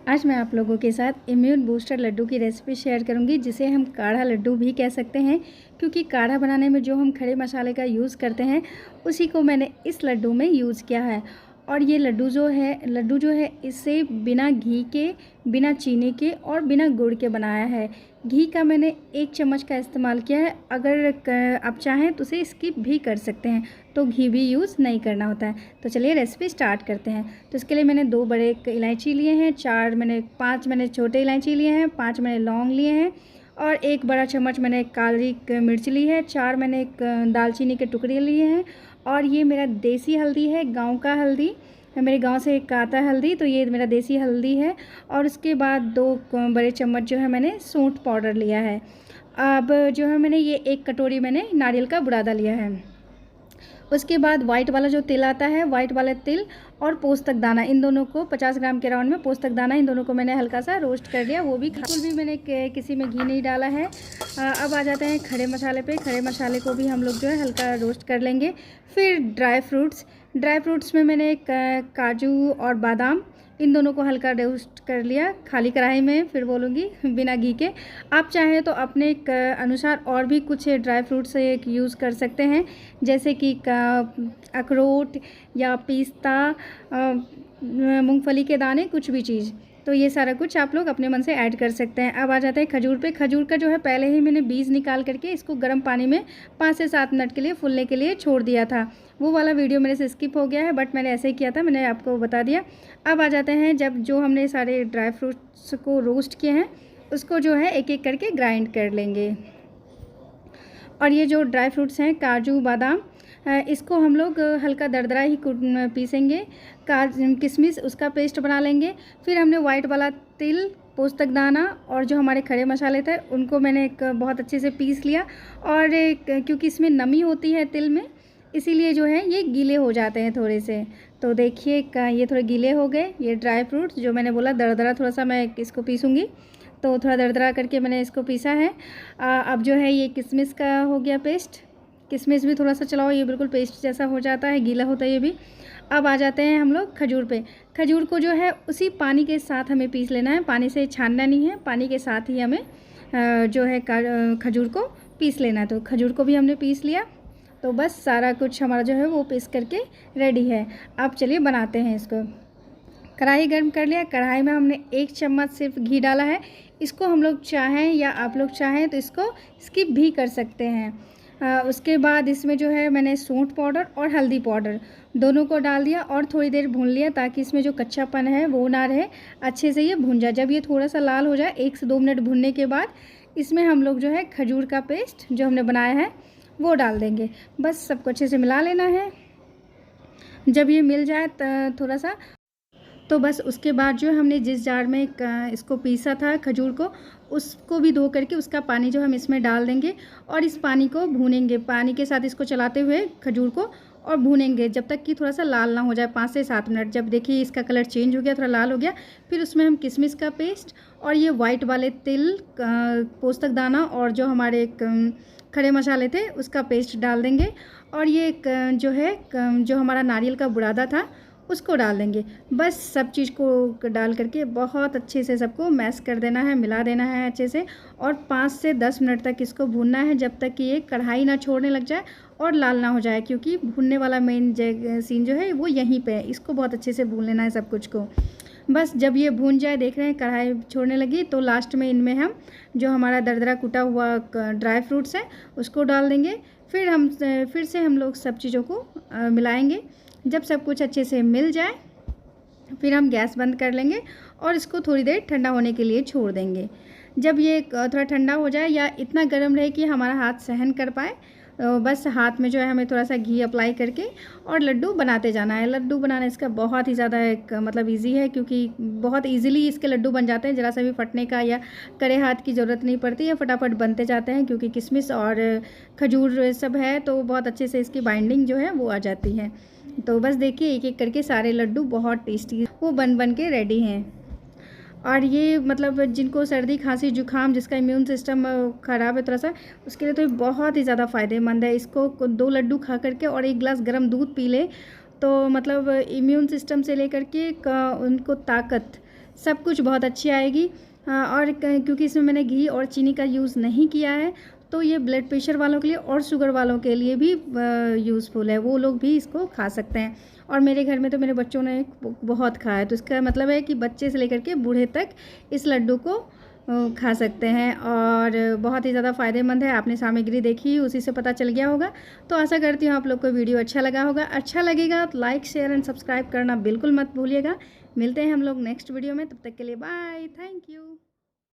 आज मैं आप लोगों के साथ इम्यून बूस्टर लड्डू की रेसिपी शेयर करूंगी, जिसे हम काढ़ा लड्डू भी कह सकते हैं, क्योंकि काढ़ा बनाने में जो हम खड़े मसाले का यूज़ करते हैं उसी को मैंने इस लड्डू में यूज़ किया है। और ये लड्डू जो है इसे बिना घी के, बिना चीनी के और बिना गुड़ के बनाया है। घी का मैंने 1 चम्मच का इस्तेमाल किया है। अगर आप चाहें तो उसे स्किप भी कर सकते हैं, तो घी भी यूज़ नहीं करना होता है। तो चलिए रेसिपी स्टार्ट करते हैं। तो इसके लिए मैंने 2 बड़े इलायची लिए हैं, 5 मैंने छोटे इलायची लिए हैं, 5 मैंने लौंग लिए हैं और 1 बड़ा चम्मच मैंने काली मिर्च ली है, 4 मैंने दालचीनी के टुकड़े लिए हैं। और ये मेरा देसी हल्दी है, गाँव का हल्दी, मेरे गांव से एक आता है हल्दी, तो ये मेरा देसी हल्दी है। और उसके बाद 2 बड़े चम्मच जो है मैंने सूंठ पाउडर लिया है। अब जो है मैंने ये 1 कटोरी मैंने नारियल का बुरादा लिया है। उसके बाद वाइट वाला जो तिल आता है, वाइट वाला तिल और पोस्तक दाना, इन दोनों को 50 ग्राम के राउंड में पोस्तक दाना, इन दोनों को मैंने हल्का सा रोस्ट कर लिया। वो भी बिल्कुल भी मैंने किसी में घी नहीं डाला है। अब आ जाते हैं खड़े मसाले पे। खड़े मसाले को भी हम लोग जो है हल्का रोस्ट कर लेंगे। फिर ड्राई फ्रूट्स में मैंने काजू और बादाम, इन दोनों को हल्का रोस्ट कर लिया खाली कढ़ाई में, फिर बोलूँगी बिना घी के। आप चाहें तो अपने अनुसार और भी कुछ ड्राई फ्रूट्स यूज़ कर सकते हैं, जैसे कि अखरोट या पिस्ता, मूंगफली के दाने, कुछ भी चीज़। तो ये सारा कुछ आप लोग अपने मन से ऐड कर सकते हैं। अब आ जाते हैं खजूर पे। खजूर का जो है पहले ही मैंने बीज निकाल करके इसको गर्म पानी में 5 से 7 मिनट के लिए फूलने के लिए छोड़ दिया था। वो वाला वीडियो मेरे से स्किप हो गया है, बट मैंने ऐसे ही किया था, मैंने आपको बता दिया। अब आ जाते हैं, जब जो हमने सारे ड्राई फ्रूट्स को रोस्ट किए हैं उसको जो है एक एक करके ग्राइंड कर लेंगे। और ये जो ड्राई फ्रूट्स हैं, काजू बादाम, इसको हम लोग हल्का दरदरा ही पीसेंगे। किशमिश, उसका पेस्ट बना लेंगे। फिर हमने वाइट वाला तिल, पोस्तक दाना और जो हमारे खड़े मसाले थे उनको मैंने बहुत अच्छे से पीस लिया। और क्योंकि इसमें नमी होती है तिल में, इसीलिए जो है ये गीले हो जाते हैं थोड़े से। तो देखिए ये थोड़े गीले हो गए। ये ड्राई फ्रूट्स जो मैंने बोला दरदरा थोड़ा सा मैं इसको पीसूँगी, तो थोड़ा दरदरा करके मैंने इसको पीसा है। अब जो है ये किशमिश का हो गया पेस्ट। किशमिश भी थोड़ा सा चलाओ, ये बिल्कुल पेस्ट जैसा हो जाता है, गीला होता है ये भी। अब आ जाते हैं हम लोग खजूर पे। खजूर को जो है उसी पानी के साथ हमें पीस लेना है, पानी से छानना नहीं है, पानी के साथ ही हमें जो है खजूर को पीस लेना है। तो खजूर को भी हमने पीस लिया। तो बस सारा कुछ हमारा जो है वो पीस करके रेडी है। अब चलिए बनाते हैं इसको। कढ़ाई गर्म कर लिया। कढ़ाई में हमने 1 चम्मच सिर्फ घी डाला है। इसको हम लोग चाहें या आप लोग चाहें तो इसको स्किप भी कर सकते हैं। उसके बाद इसमें जो है मैंने सूंठ पाउडर और हल्दी पाउडर दोनों को डाल दिया और थोड़ी देर भून लिया, ताकि इसमें जो कच्चापन है वो ना रहे, अच्छे से ये भून जाए। जब ये थोड़ा सा लाल हो जाए, 1 से 2 मिनट भूनने के बाद इसमें हम लोग जो है खजूर का पेस्ट जो हमने बनाया है वो डाल देंगे। बस सबको अच्छे से मिला लेना है। जब ये मिल जाए थोड़ा सा, तो बस उसके बाद जो हमने जिस जार में इसको पीसा था खजूर को, उसको भी धो करके उसका पानी जो हम इसमें डाल देंगे और इस पानी को भूनेंगे। पानी के साथ इसको चलाते हुए खजूर को और भूनेंगे जब तक कि थोड़ा सा लाल ना हो जाए, 5 से 7 मिनट। जब देखिए इसका कलर चेंज हो गया, थोड़ा लाल हो गया, फिर उसमें हम किशमिश का पेस्ट और ये वाइट वाले तिल, पोस्तक दाना और जो हमारे खड़े मसाले थे उसका पेस्ट डाल देंगे। और ये जो है जो हमारा नारियल का बुरादा था उसको डाल देंगे। बस सब चीज़ को डाल करके बहुत अच्छे से सबको मैश कर देना है, मिला देना है अच्छे से। और 5 से 10 मिनट तक इसको भूनना है, जब तक कि ये कढ़ाई ना छोड़ने लग जाए और लाल ना हो जाए, क्योंकि भूनने वाला मेन सीन जो है वो यहीं पे है। इसको बहुत अच्छे से भून लेना है सब कुछ को। बस जब ये भून जाए, देख रहे हैं कढ़ाई छोड़ने लगी, तो लास्ट में इनमें हम जो हमारा दरदरा कुटा हुआ ड्राई फ्रूट्स है उसको डाल देंगे। फिर से हम लोग सब चीज़ों को मिलाएंगे। जब सब कुछ अच्छे से मिल जाए, फिर हम गैस बंद कर लेंगे और इसको थोड़ी देर ठंडा होने के लिए छोड़ देंगे। जब ये थोड़ा ठंडा हो जाए या इतना गर्म रहे कि हमारा हाथ सहन कर पाए, बस हाथ में जो है हमें थोड़ा सा घी अप्लाई करके और लड्डू बनाते जाना है। लड्डू बनाना इसका बहुत ही ज़्यादा मतलब ईजी है, क्योंकि बहुत ईजिली इसके लड्डू बन जाते हैं। ज़रा सा भी फटने का या कड़े हाथ की ज़रूरत नहीं पड़ती है, फटाफट बनते जाते हैं, क्योंकि किशमिश और खजूर सब है तो बहुत अच्छे से इसकी बाइंडिंग जो है वो आ जाती है। तो बस देखिए एक एक करके सारे लड्डू बहुत टेस्टी वो बन के रेडी हैं। और ये मतलब जिनको सर्दी खांसी जुकाम, जिसका इम्यून सिस्टम ख़राब है थोड़ा सा, उसके लिए तो ये बहुत ही ज़्यादा फ़ायदेमंद है। इसको 2 लड्डू खा करके और 1 गिलास गर्म दूध पी ले, तो मतलब इम्यून सिस्टम से लेकर के उनको ताकत सब कुछ बहुत अच्छी आएगी। और क्योंकि इसमें मैंने घी और चीनी का यूज़ नहीं किया है, तो ये ब्लड प्रेशर वालों के लिए और शुगर वालों के लिए भी यूज़फुल है, वो लोग भी इसको खा सकते हैं। और मेरे घर में तो मेरे बच्चों ने बहुत खाया, तो इसका मतलब है कि बच्चे से लेकर के बूढ़े तक इस लड्डू को खा सकते हैं और बहुत ही ज़्यादा फ़ायदेमंद है। आपने सामग्री देखी, उसी से पता चल गया होगा। तो आशा करती हूँ आप लोग को वीडियो अच्छा लगा होगा। अच्छा लगेगा तो लाइक, शेयर एंड सब्सक्राइब करना बिल्कुल मत भूलिएगा। मिलते हैं हम लोग नेक्स्ट वीडियो में, तब तक के लिए बाय, थैंक यू।